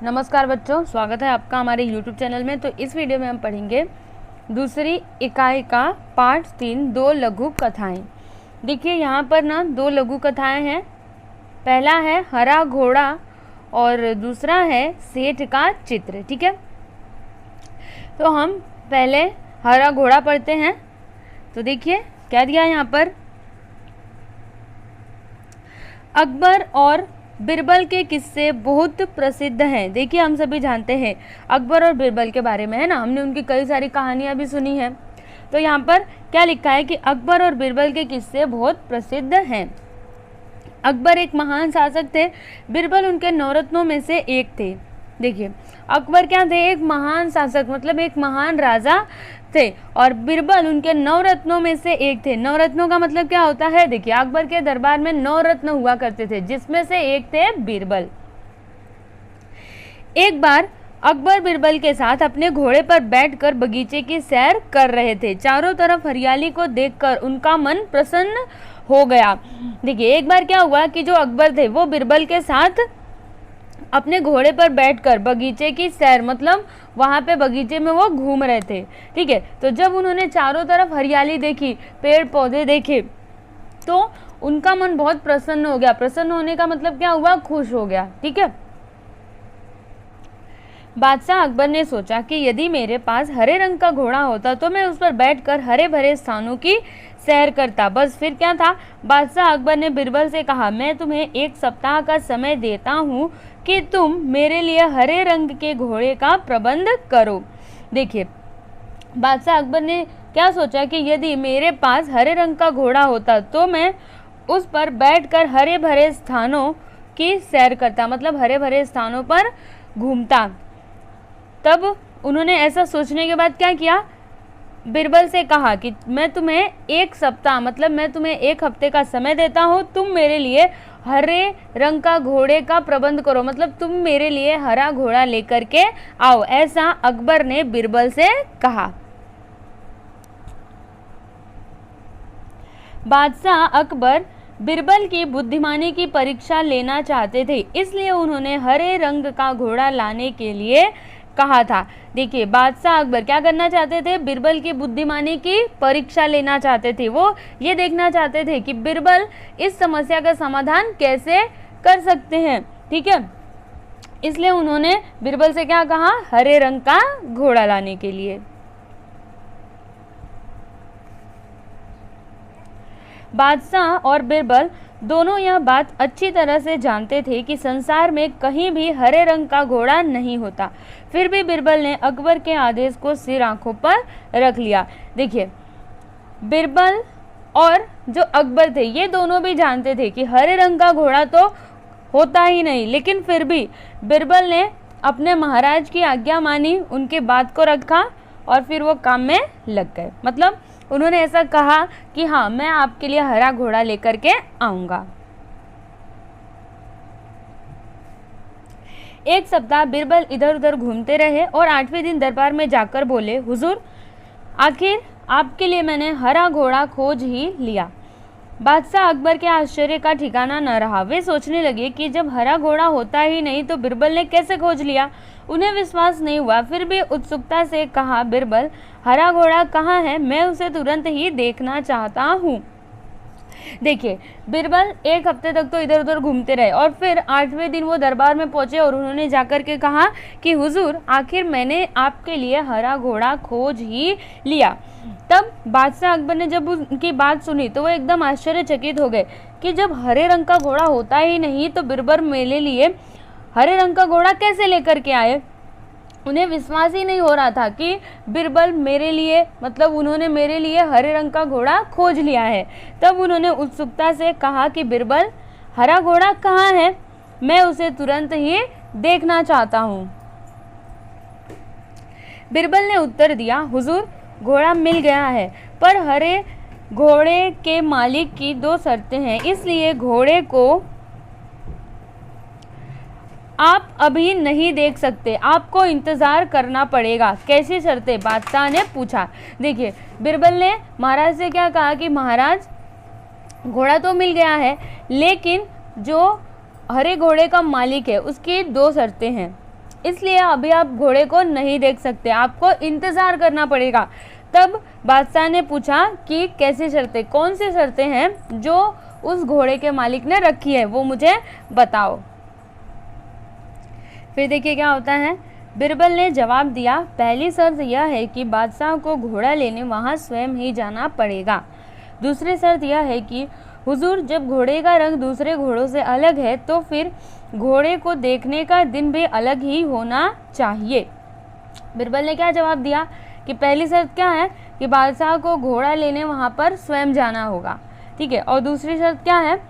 नमस्कार बच्चों, स्वागत है आपका हमारे YouTube चैनल में। तो इस वीडियो में हम पढ़ेंगे दूसरी इकाई का पाठ 3 दो लघु कथाएं। देखिए यहाँ पर ना दो लघु कथाएं हैं। पहला है हरा घोड़ा और दूसरा है सेठ का चित्र। ठीक है, तो हम पहले हरा घोड़ा पढ़ते हैं। तो देखिए क्या दिया यहाँ पर, अकबर और बिरबल के किस्से बहुत प्रसिद्ध हैं। देखिए हम सभी जानते हैं अकबर और बिरबल के बारे में, है ना, हमने उनकी कई सारी कहानियां भी सुनी हैं। तो यहाँ पर क्या लिखा है कि अकबर और बिरबल के किस्से बहुत प्रसिद्ध हैं। अकबर एक महान शासक थे, बिरबल उनके नवरत्नों में से एक थे। देखिए अकबर क्या थे, एक महान शासक मतलब एक महान राजा थे, और बिरबल उनके नवरत्नों में से एक थे। नवरत्नों का मतलब क्या होता है, देखिए अकबर के दरबार में 9 रत्न हुआ करते थे, जिसमें से एक थे बिरबल। एक बार अकबर बिरबल के साथ अपने घोड़े पर बैठकर बगीचे की सैर कर रहे थे। चारों तरफ हरियाली को देखकर उनका मन प्रसन्न हो गया। देखिए एक बार क्या हुआ कि जो अकबर थे वो बिरबल के साथ अपने घोड़े पर बैठकर बगीचे की सैर मतलब वहां पे बगीचे में वो घूम रहे थे। ठीक है, तो जब उन्होंने चारों तरफ हरियाली देखी, पेड़ पौधे देखे, तो उनका मन बहुत प्रसन्न हो गया। प्रसन्न होने का मतलब क्या हुआ, खुश हो गया। ठीक है, बादशाह अकबर ने सोचा कि यदि मेरे पास हरे रंग का घोड़ा होता तो मैं उस पर बैठकर हरे भरे स्थानों की सैर करता। बस फिर क्या था, बादशाह अकबर ने बिरबल से कहा, मैं तुम्हें 1 सप्ताह का समय देता हूँ कि तुम मेरे लिए हरे रंग के घोड़े का प्रबंध करो। देखिए बादशाह अकबर ने क्या सोचा कि यदि मेरे पास हरे रंग का घोड़ा होता तो मैं उस पर बैठकर हरे भरे स्थानों की सैर करता, मतलब हरे भरे स्थानों पर घूमता। तब उन्होंने ऐसा सोचने के बाद क्या किया, बिरबल से कहा कि मैं तुम्हें 1 सप्ताह मतलब मैं तुम्हें 1 हफ्ते का समय देता हूँ, तुम मेरे लिए हरे रंग का घोड़े का प्रबंध करो, मतलब तुम मेरे लिए हरा घोड़ा लेकर के आओ। ऐसा अकबर ने बिरबल से कहा। बादशाह अकबर बिरबल की बुद्धिमानी की परीक्षा लेना चाहते थे, इसलिए उन्होंने हरे रंग का घोड़ा लाने के लिए कहा था। देखिए बादशाह अकबर क्या करना चाहते थे, बिरबल की बुद्धिमानी की परीक्षा लेना चाहते थे। वो ये देखना चाहते थे कि बिरबल इस समस्या का समाधान कैसे कर सकते हैं। ठीक है, इसलिए उन्होंने बिरबल से क्या कहा, हरे रंग का घोड़ा लाने के लिए। बादशाह और बिरबल दोनों यह बात अच्छी तरह से जानते थे कि संसार में कहीं भी हरे रंग का घोड़ा नहीं होता। फिर भी बिरबल ने अकबर के आदेश को सिर आंखों पर रख लिया। देखिए बिरबल और जो अकबर थे ये दोनों भी जानते थे कि हरे रंग का घोड़ा तो होता ही नहीं, लेकिन फिर भी बिरबल ने अपने महाराज की आज्ञा मानी, उनके बात को रखा और फिर वो काम में लग गए। मतलब उन्होंने ऐसा कहा कि हाँ मैं आपके लिए हरा घोड़ा लेकर के आऊंगा। 1 सप्ताह बिरबल इधर उधर घूमते रहे और 8वें दिन दरबार में जाकर बोले, हुजूर आखिर आपके लिए मैंने हरा घोड़ा खोज ही लिया। बादशाह अकबर के आश्चर्य का ठिकाना न रहा। वे सोचने लगे कि जब हरा घोड़ा होता ही नहीं तो बिरबल ने कैसे खोज लिया। उन्हें विश्वास नहीं हुआ, फिर भी उत्सुकता से कहा, बिरबल हरा घोड़ा कहाँ है, मैं उसे तुरंत ही देखना चाहता हूँ। देखिए बिरबल 1 हफ्ते तक तो इधर उधर घूमते रहे और फिर 8वें दिन वो दरबार में पहुंचे और उन्होंने जाकर के कहा कि हुजूर आखिर मैंने आपके लिए हरा घोड़ा खोज ही लिया। तब बादशाह अकबर ने जब उनकी बात सुनी तो वो एकदम आश्चर्यचकित हो गए कि जब हरे रंग का घोड़ा होता ही नहीं तो बिरबल मेरे लिए हरे रंग का घोड़ा कैसे लेकर के आए। उन्हें विश्वास ही नहीं हो रहा था कि बिरबल मेरे लिए मतलब उन्होंने मेरे लिए हरे रंग का घोड़ा खोज लिया है। तब उन्होंने उत्सुकता से कहा कि बिरबल हरा घोड़ा कहाँ है, मैं उसे तुरंत ही देखना चाहता हूँ। बिरबल ने उत्तर दिया, हुजूर घोड़ा मिल गया है, पर हरे घोड़े के मालिक की 2 शर्तें हैं, इसलिए घोड़े को आप अभी नहीं देख सकते, आपको इंतजार करना पड़ेगा। कैसी शर्तें, बादशाह ने पूछा। देखिए बिरबल ने महाराज से क्या कहा कि महाराज घोड़ा तो मिल गया है, लेकिन जो हरे घोड़े का मालिक है उसकी 2 शर्तें हैं। इसलिए अभी आप घोड़े को नहीं देख सकते, आपको इंतजार करना पड़ेगा। तब बादशाह ने पूछा कि कैसी शर्तें, कौन सी शर्तें हैं जो उस घोड़े के मालिक ने रखी है, वो मुझे बताओ। फिर देखिए क्या होता है। बिरबल ने जवाब दिया, पहली शर्त यह है कि बादशाह को घोड़ा लेने वहां स्वयं ही जाना पड़ेगा। दूसरी शर्त यह है कि हुजूर, जब घोड़े का रंग दूसरे घोड़ों से अलग है तो फिर घोड़े को देखने का दिन भी अलग ही होना चाहिए। बिरबल ने क्या जवाब दिया कि पहली शर्त क्या है कि बादशाह को घोड़ा लेने वहाँ पर स्वयं जाना होगा, ठीक है। और दूसरी शर्त क्या है,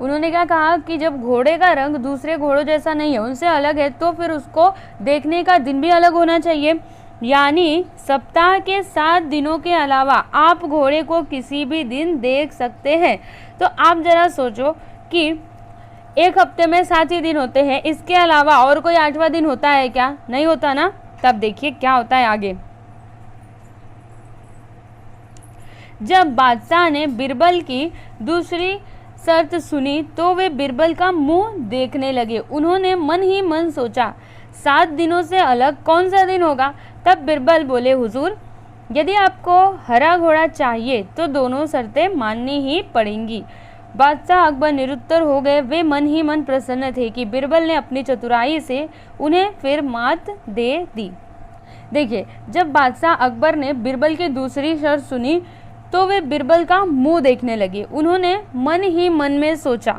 उन्होंने क्या कहा कि जब घोड़े का रंग दूसरे घोड़ों जैसा नहीं है, उनसे अलग है, तो फिर उसको देखने का दिन भी अलग होना चाहिए। यानी सप्ताह के 7 दिनों के अलावा आप घोड़े को किसी भी दिन देख सकते हैं। तो आप जरा सोचो कि एक हफ्ते में 7 ही दिन होते हैं, इसके अलावा और कोई 8वां दिन होता है क्या? नहीं होता ना। तब देखिए क्या होता है आगे। जब बादशाह ने बिरबल की दूसरी शर्त सुनी तो वे बिरबल का मुंह देखने लगे। उन्होंने मन ही मन सोचा, 7 दिनों से अलग कौन सा दिन होगा? तब बिरबल बोले, हुजूर, यदि आपको हरा घोड़ा चाहिए तो दोनों शर्तें माननी ही पड़ेंगी। बादशाह अकबर निरुत्तर हो गए। वे मन ही मन प्रसन्न थे कि बिरबल ने अपनी चतुराई से उन्हें फिर मात दे दी। देखिए, जब बादशाह अकबर ने बिरबल की दूसरी शर्त सुनी तो वे बिरबल का मुंह देखने लगे। उन्होंने मन ही मन में सोचा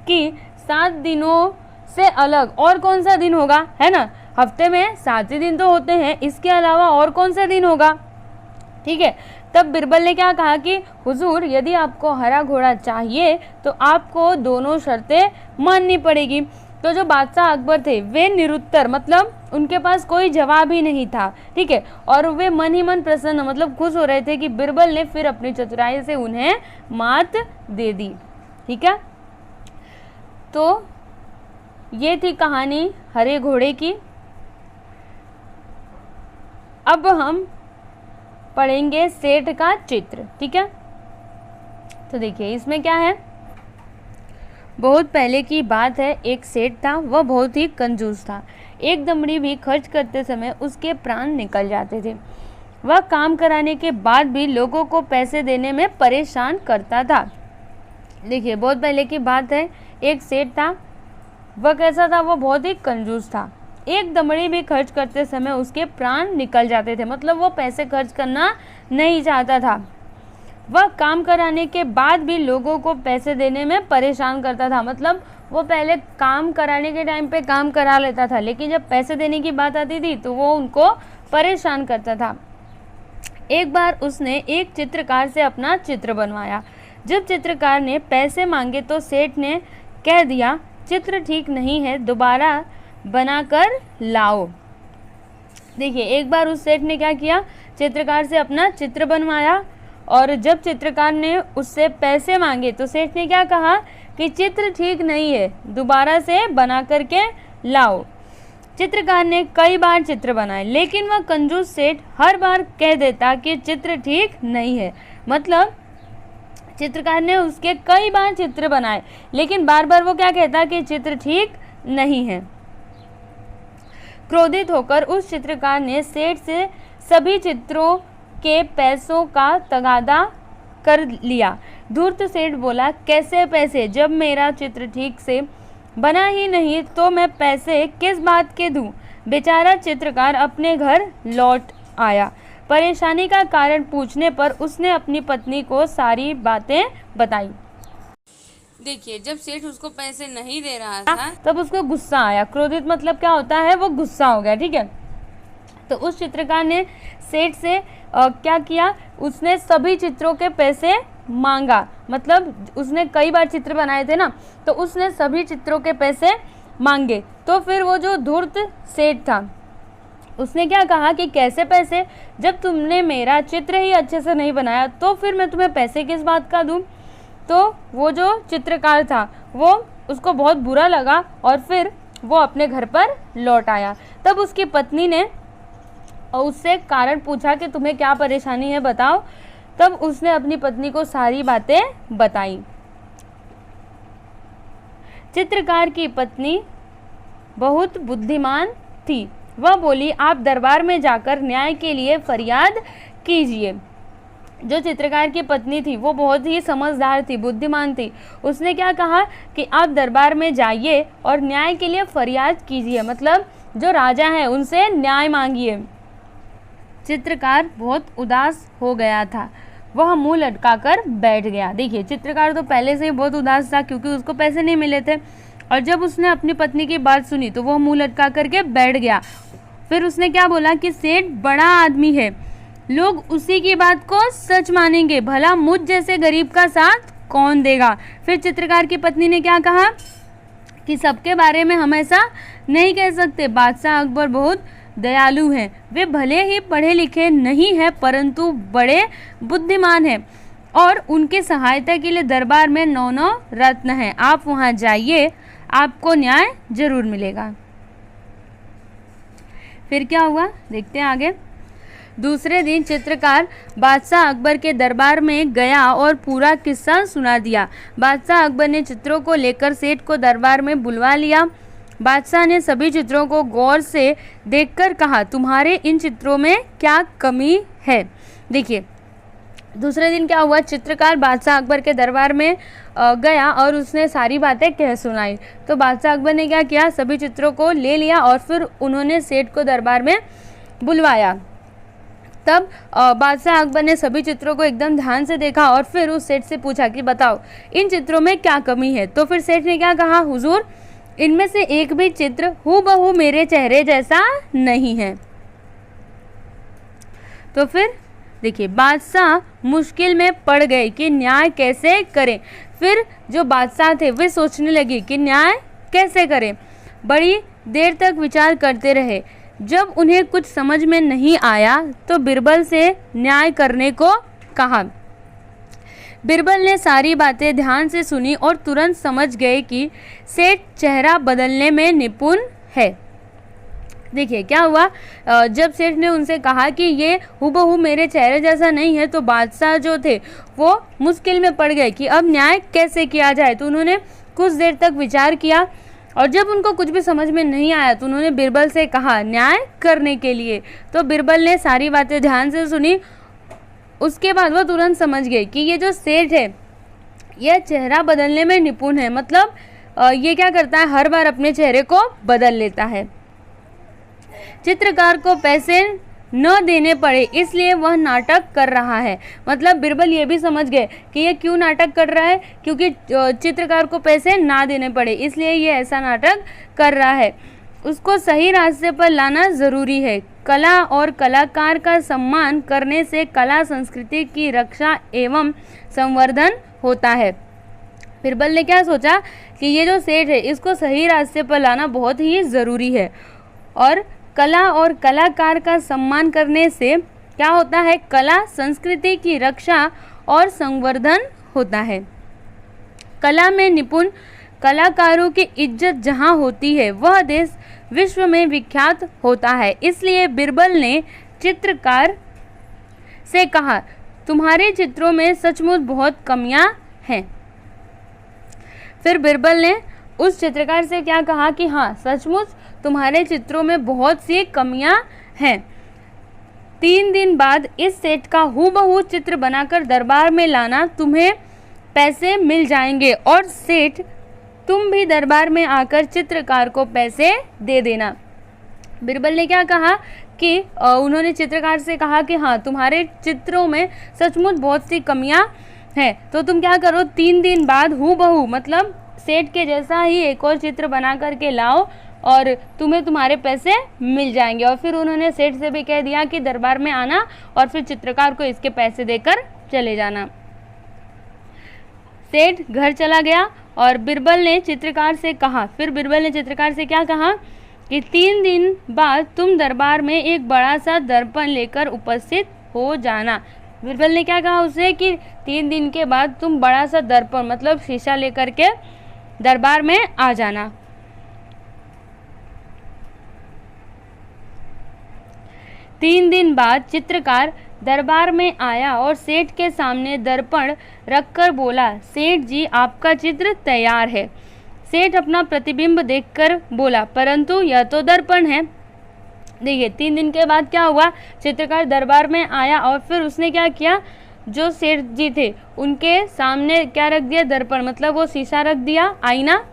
कि 7 दिनों से अलग और कौन सा दिन होगा, है ना। हफ्ते में 7 ही दिन तो होते हैं, इसके अलावा और कौन सा दिन होगा, ठीक है। तब बिरबल ने क्या कहा कि हुजूर, यदि आपको हरा घोड़ा चाहिए तो आपको दोनों शर्तें माननी पड़ेगी। तो जो बादशाह अकबर थे वे निरुत्तर, मतलब उनके पास कोई जवाब ही नहीं था, ठीक है। और वे मन ही मन प्रसन्न, मतलब खुश हो रहे थे कि बिरबल ने फिर अपनी चतुराई से उन्हें मात दे दी, ठीक है। तो ये थी कहानी हरे घोड़े की। अब हम पढ़ेंगे सेठ का चित्र, ठीक है। तो देखिए इसमें क्या है। बहुत पहले की बात है, एक सेठ था, वह बहुत ही कंजूस था। एक दमड़ी भी खर्च करते समय उसके प्राण निकल जाते थे। वह काम कराने के बाद भी लोगों को पैसे देने में परेशान करता था। देखिए बहुत पहले की बात है, एक सेठ था, वह कैसा था, वह बहुत ही कंजूस था। एक दमड़ी भी खर्च करते समय उसके प्राण निकल जाते थे, मतलब वो पैसे खर्च करना नहीं चाहता था। वह काम कराने के बाद भी लोगों को पैसे देने में परेशान करता था, मतलब वो पहले काम कराने के टाइम पे काम करा लेता था, लेकिन जब पैसे देने की बात आती थी तो वो उनको परेशान करता था। एक बार उसने एक चित्रकार से अपना चित्र बनवाया। जब चित्रकार ने पैसे मांगे तो सेठ ने कह दिया, चित्र ठीक नहीं है, दोबारा बनाकर लाओ। देखिए एक बार उस सेठ ने क्या किया, चित्रकार से अपना चित्र बनवाया और जब चित्रकार ने उससे पैसे मांगे तो सेठ ने क्या कहा कि चित्र ठीक नहीं है, दोबारा से बना करके लाओ। चित्रकार ने कई बार चित्र बनाए, लेकिन वह कंजूस सेठ हर बार कह देता कि चित्र ठीक नहीं है। मतलब चित्रकार ने उसके कई बार चित्र बनाए, लेकिन बार बार वो क्या कहता कि चित्र ठीक नहीं है। क्रोधित होकर उस चित्रकार ने सेठ से सभी चित्रों के पैसों का तगादा कर लिया। धूर्त सेठ बोला, कैसे पैसे, जब मेरा चित्र ठीक से बना ही नहीं तो मैं पैसे किस बात के दूं। बेचारा चित्रकार अपने घर लौट आया। परेशानी का कारण पूछने पर उसने अपनी पत्नी को सारी बातें बताई। देखिए जब सेठ उसको पैसे नहीं दे रहा था तब उसको गुस्सा आया। क्रोधित मतलब क्या होता है, वो गुस्सा हो गया, ठीक है। तो उस चित्रकार ने सेठ से क्या किया, उसने सभी चित्रों के पैसे मांगा। मतलब उसने कई बार चित्र बनाए थे ना, तो उसने सभी चित्रों के पैसे मांगे। तो फिर वो जो धूर्त सेठ था उसने क्या कहा कि कैसे पैसे, जब तुमने मेरा चित्र ही अच्छे से नहीं बनाया तो फिर मैं तुम्हें पैसे किस बात का दूं। तो वो जो चित्रकार था वो उसको बहुत बुरा लगा और फिर वो अपने घर पर लौट आया। तब उसकी पत्नी ने उससे कारण पूछा कि तुम्हें क्या परेशानी है बताओ। तब उसने अपनी पत्नी को सारी बातें बताई। चित्रकार की पत्नी बहुत बुद्धिमान थी। वह बोली, आप दरबार में जाकर न्याय के लिए फरियाद कीजिए। जो चित्रकार की पत्नी थी वो बहुत ही समझदार थी, बुद्धिमान थी। उसने क्या कहा कि आप दरबार में जाइए और न्याय के लिए फरियाद कीजिए, मतलब जो राजा है उनसे न्याय मांगिए। चित्रकार बहुत उदास हो गया था, वह मुंह लटकाकर बैठ गया। देखिए, चित्रकार तो पहले से ही बहुत उदास था क्योंकि उसको पैसे नहीं मिले थे, और जब उसने अपनी पत्नी की बात सुनी तो वह मुंह लटका करके बैठ गया। फिर उसने क्या बोला कि सेठ बड़ा आदमी है, लोग उसी की बात को सच मानेंगे, भला मुझ जैसे गरीब का साथ कौन देगा। फिर चित्रकार की पत्नी ने क्या कहा कि सबके बारे में हम ऐसा नहीं कह सकते, बादशाह अकबर बहुत दयालु हैं, वे भले ही पढ़े लिखे नहीं हैं परंतु बड़े बुद्धिमान हैं, और उनके सहायता के लिए दरबार में 9 रत्न हैं। आप वहां जाइए, आपको न्याय जरूर मिलेगा। फिर क्या हुआ, देखते हैं आगे। दूसरे दिन चित्रकार बादशाह अकबर के दरबार में गया और पूरा किस्सा सुना दिया। बादशाह अकबर ने चित्रों को लेकर सेठ को दरबार में बुलवा लिया। बादशाह ने सभी चित्रों को गौर से देखकर कहा, तुम्हारे इन चित्रों में क्या कमी है। देखिए, दूसरे दिन क्या हुआ, चित्रकार बादशाह अकबर के दरबार में गया और उसने सारी बातें कह सुनाई। तो बादशाह अकबर ने क्या किया, सभी चित्रों को ले लिया और फिर उन्होंने सेठ को दरबार में बुलवाया। तब बादशाह अकबर ने सभी चित्रों को एकदम ध्यान से देखा और फिर उस सेठ से पूछा कि बताओ इन चित्रों में क्या कमी है। तो फिर सेठ ने क्या कहा, हुजूर इनमें से एक भी चित्र हूबहू मेरे चेहरे जैसा नहीं है। तो फिर देखिए, बादशाह मुश्किल में पड़ गए कि न्याय कैसे करें। फिर जो बादशाह थे वे सोचने लगे कि न्याय कैसे करें। बड़ी देर तक विचार करते रहे। जब उन्हें कुछ समझ में नहीं आया तो बिरबल से न्याय करने को कहा। बिरबल ने सारी बातें ध्यान से सुनी और तुरंत समझ गए कि सेठ चेहरा बदलने में निपुण है। देखिए क्या हुआ, जब सेठ ने उनसे कहा कि ये हूबहू मेरे चेहरे जैसा नहीं है तो बादशाह जो थे वो मुश्किल में पड़ गए कि अब न्याय कैसे किया जाए। तो उन्होंने कुछ देर तक विचार किया और जब उनको कुछ भी समझ में नहीं आया तो उन्होंने बिरबल से कहा न्याय करने के लिए। तो बिरबल ने सारी बातें ध्यान से सुनी। उसके बाद वो तुरंत समझ गए कि ये जो सेठ है यह चेहरा बदलने में निपुण है, मतलब ये क्या करता है, हर बार अपने चेहरे को बदल लेता है। चित्रकार को पैसे न देने पड़े इसलिए वह नाटक कर रहा है। मतलब बिरबल ये भी समझ गए कि ये क्यों नाटक कर रहा है, क्योंकि चित्रकार को पैसे ना देने पड़े इसलिए ये ऐसा नाटक कर रहा है। उसको सही रास्ते पर लाना ज़रूरी है। कला और कलाकार का सम्मान करने से कला संस्कृति की रक्षा एवं संवर्धन होता है। बिरबल ने क्या सोचा कि ये जो सेठ है इसको सही रास्ते पर लाना बहुत ही ज़रूरी है, और कला और कलाकार का सम्मान करने से क्या होता है, कला संस्कृति की रक्षा और संवर्धन होता है। कला में निपुण कलाकारों की इज्जत जहाँ होती है वह देश विश्व में विख्यात होता है। इसलिए बिरबल ने चित्रकार से कहा तुम्हारे चित्रों में सचमुच बहुत कमियां हैं। फिर बिरबल ने उस चित्रकार से क्या कहा कि हाँ सचमुच तुम्हारे चित्रों में बहुत सी कमियां हैं। 3 दिन बाद इस सेठ का हूबहू चित्र बनाकर दरबार में लाना, तुम्हें पैसे मिल जाएंगे और सेठ तुम भी दरबार में आकर चित्रकार को पैसे दे देना। बिरबल ने क्या कहा कि उन्होंने चित्रकार से कहा कि हाँ तुम्हारे चित्रों में सचमुच बहुत सी कमियां हैं, तो तुम क्या करो 3 दिन बाद हूबहू मतलब सेठ के जैसा ही एक और चित्र बना करके लाओ और तुम्हें तुम्हारे पैसे मिल जाएंगे। और फिर उन्होंने सेठ से भी कह दिया कि दरबार में आना और फिर चित्रकार को इसके पैसे देकर चले जाना। सेठ घर चला गया और बिरबल ने चित्रकार से कहा, फिर बिरबल ने चित्रकार से क्या कहा कि 3 दिन बाद तुम दरबार में एक बड़ा सा दर्पण लेकर उपस्थित हो जाना। बिरबल ने क्या कहा उसे कि 3 दिन के बाद तुम बड़ा सा दर्पण मतलब शीशा लेकर के दरबार में आ जाना। 3 दिन बाद चित्रकार दरबार में आया और सेठ के सामने दर्पण रखकर बोला, सेठ जी आपका चित्र तैयार है। सेठ अपना प्रतिबिंब देखकर बोला, परंतु यह तो दर्पण है। देखिए 3 दिन के बाद क्या हुआ, चित्रकार दरबार में आया और फिर उसने क्या किया, जो सेठ जी थे उनके सामने क्या रख दिया, दर्पण, मतलब वो शीशा रख दिया, आईना,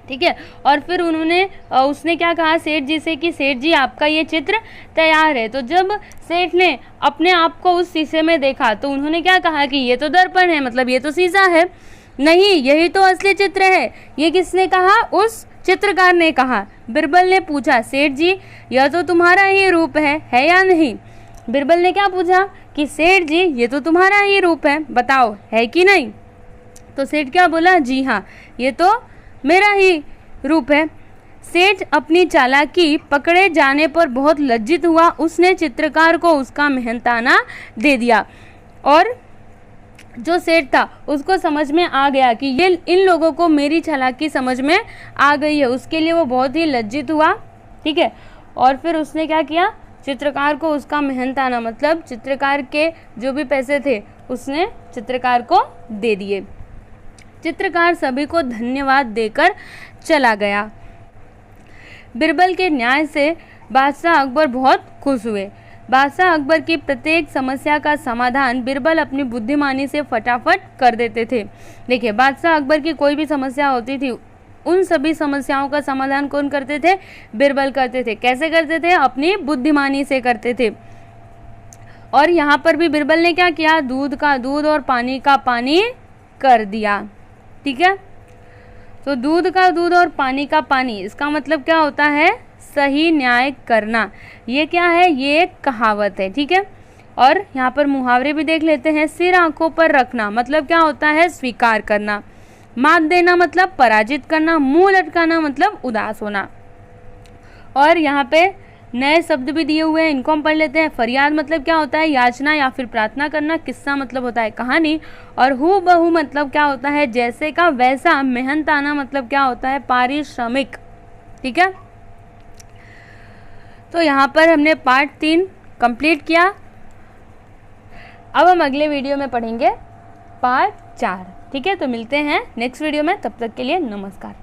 ठीक है। और फिर उसने क्या कहा सेठ जी से कि सेठ जी आपका ये चित्र तैयार है। तो जब सेठ ने अपने आप को उस शीशे में देखा तो उन्होंने क्या कहा कि ये तो दर्पण है, मतलब ये तो शीशा है, नहीं यही तो असली चित्र है। ये किसने कहा, उस चित्रकार ने कहा। बिरबल ने पूछा सेठ जी यह तो तुम्हारा ही रूप है या नहीं। बिरबल ने क्या पूछा कि सेठ जी ये तो तुम्हारा ही रूप है, बताओ है कि नहीं। तो सेठ क्या बोला, जी हाँ ये तो मेरा ही रूप है। सेठ अपनी चालाकी पकड़े जाने पर बहुत लज्जित हुआ। उसने चित्रकार को उसका मेहनताना दे दिया और जो सेठ था उसको समझ में आ गया कि ये इन लोगों को मेरी चालाकी समझ में आ गई है। उसके लिए वो बहुत ही लज्जित हुआ, ठीक है। और फिर उसने क्या किया, चित्रकार को उसका मेहनताना, मतलब चित्रकार के जो भी पैसे थे उसने चित्रकार को दे दिए। चित्रकार सभी को धन्यवाद देकर चला गया। बिरबल के न्याय से बादशाह अकबर बहुत खुश हुए। बादशाह अकबर की प्रत्येक समस्या का समाधान बिरबल अपनी बुद्धिमानी से फटाफट कर देते थे। देखिए बादशाह अकबर की कोई भी समस्या होती थी, उन सभी समस्याओं का समाधान कौन करते थे, बिरबल करते थे। कैसे करते थे, अपनी बुद्धिमानी से करते थे। और यहाँ पर भी बिरबल ने क्या किया, दूध का दूध और पानी का पानी कर दिया, ठीक है। तो दूध का दूध और पानी का पानी, इसका मतलब क्या होता है, सही न्याय करना। ये क्या है, ये एक कहावत है, ठीक है। और यहाँ पर मुहावरे भी देख लेते हैं। सिर आंखों पर रखना मतलब क्या होता है, स्वीकार करना। मात देना मतलब पराजित करना। मुंह लटकाना मतलब उदास होना। और यहाँ पे नए शब्द भी दिए हुए हैं, इनको हम पढ़ लेते हैं। फरियाद मतलब क्या होता है, याचना या फिर प्रार्थना करना। किस्सा मतलब होता है कहानी। और हू बहू मतलब क्या होता है, जैसे का वैसा। मेहनताना मतलब क्या होता है, पारिश्रमिक, ठीक है। तो यहाँ पर हमने पार्ट 3 कंप्लीट किया। अब हम अगले वीडियो में पढ़ेंगे पार्ट 4, ठीक है। तो मिलते हैं नेक्स्ट वीडियो में, तब तक के लिए नमस्कार।